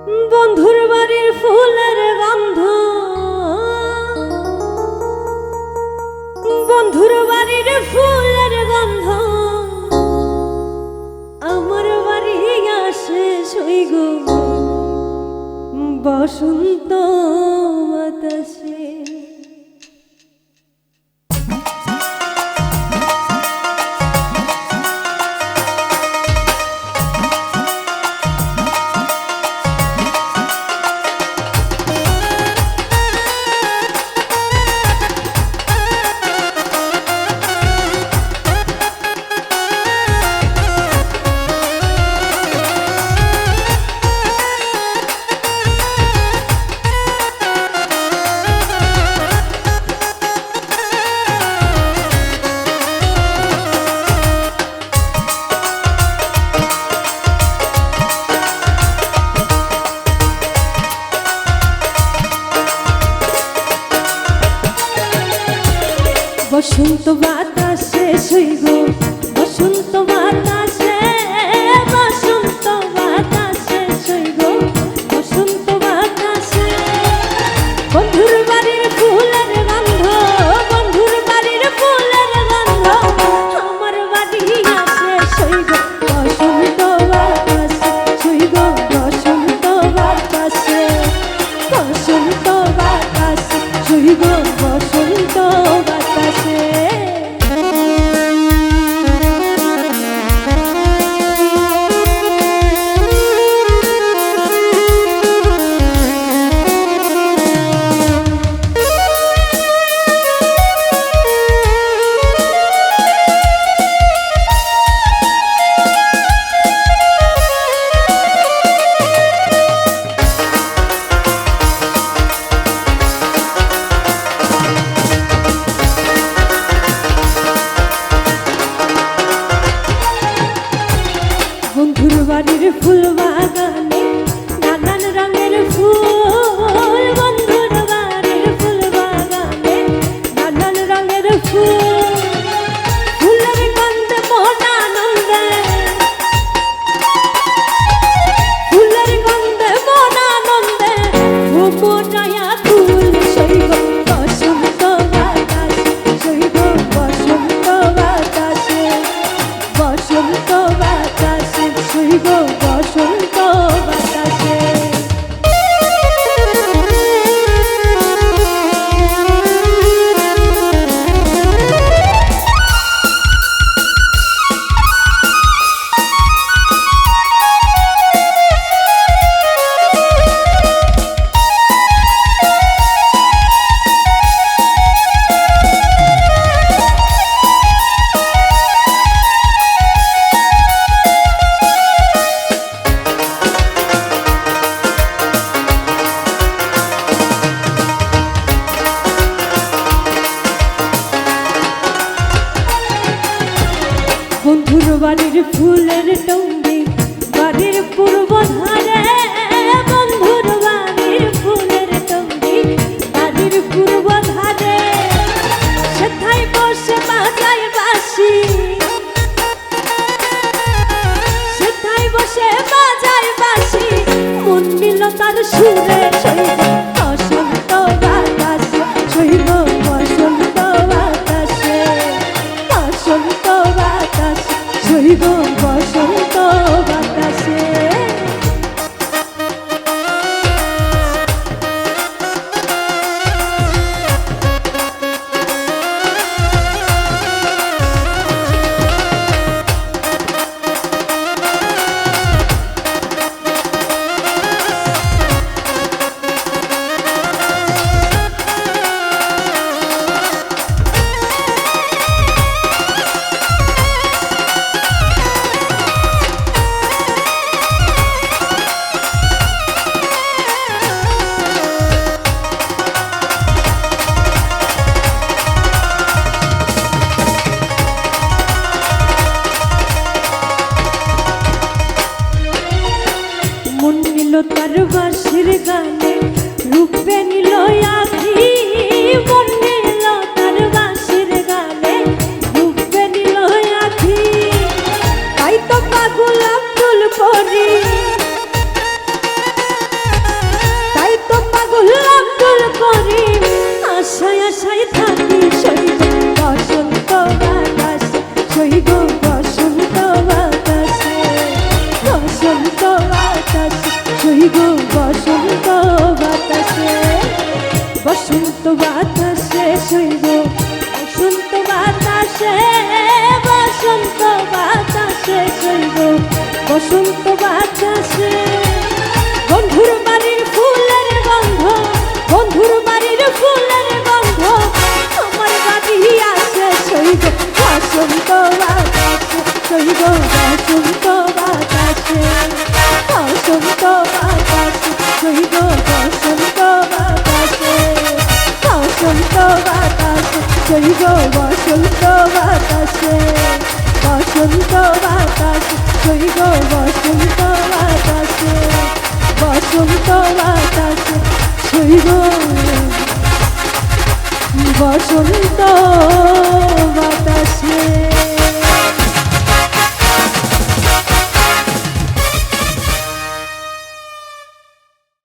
বন্ধুর বাড়ির ফুলের গন্ধ, বন্ধুর বাড়ির ফুলের গন্ধ আমার বাড়ি আসে সইগ বসন্ত বাতাসে। বসন্ত বাতাসে সইগ বসন্ত বাতাসে, বসন্ত বাতাসে সইগ বসন্ত বাতাসে। বন্ধুর বাড়ির ফুলের গন্ধ, বন্ধুর বাড়ির ফুলের গন্ধ আমার বাড়ি আসে সইগ বসন্ত বাতাসে, সইগ বসন্ত বাতাসে, বসন্ত বাতাসে সইগ বসন্ত বাতাসে। বন্ধুর বাড়ির ফুল বাগানে নানান রঙের ফুল, বন্ধুর বাড়ির ফুল বাগানে নানান রঙের ফুল। ফুলের গন্ধে মন আনন্দে, ফুলের গন্ধে মন আনন্দে ভুবনায়া ফুল সইগ বসন্ত বাতাসে, সইগ বসন্ত বাতাসে, বসন্ত বাতাসে সইগ বসন্ত বাতাসে। বন্ধুর বাড়ির ফুলের টঙ্গি বাড়ির পূর্ব ধারে, বন্ধুর বাড়ির ফুলের টঙ্গি বাড়ির পূর্ব ধারে। সেথায় বসে বাজায় বাঁশি, সেথায় বসে বাজায় বাঁশি মন নিল তার সুরে সইগ বসন্ত বাতাসে, সইগ বসন্ত বাতাসে, বসন্ত বাতাসে সইগ বসন্ত বাতাসে। মন নিল তার বাঁশির গানে রূপে নিল আখি, মন নিল তার বাঁশির গানে রূপে নিল আখি। তাই তো পাগল আব্দুল করি, বসন্ত বাতাসে বন্ধুর বাড়ির ফুলের গন্ধ, বন্ধুর বাড়ির ফুলের গন্ধ আমার বাড়ি আসে সইব বসন্ত বাতাসে, সইব বসন্ত বাতাসে, বসন্ত বাতাসে, সইব বসন্ত বাতাসে, বসন্ত বাতাসে, সইব বসন্ত বাতাসে, বসন্ত বাতাসে, সইব বসন্ত বাতাসে, বসন্ত বাতাসে।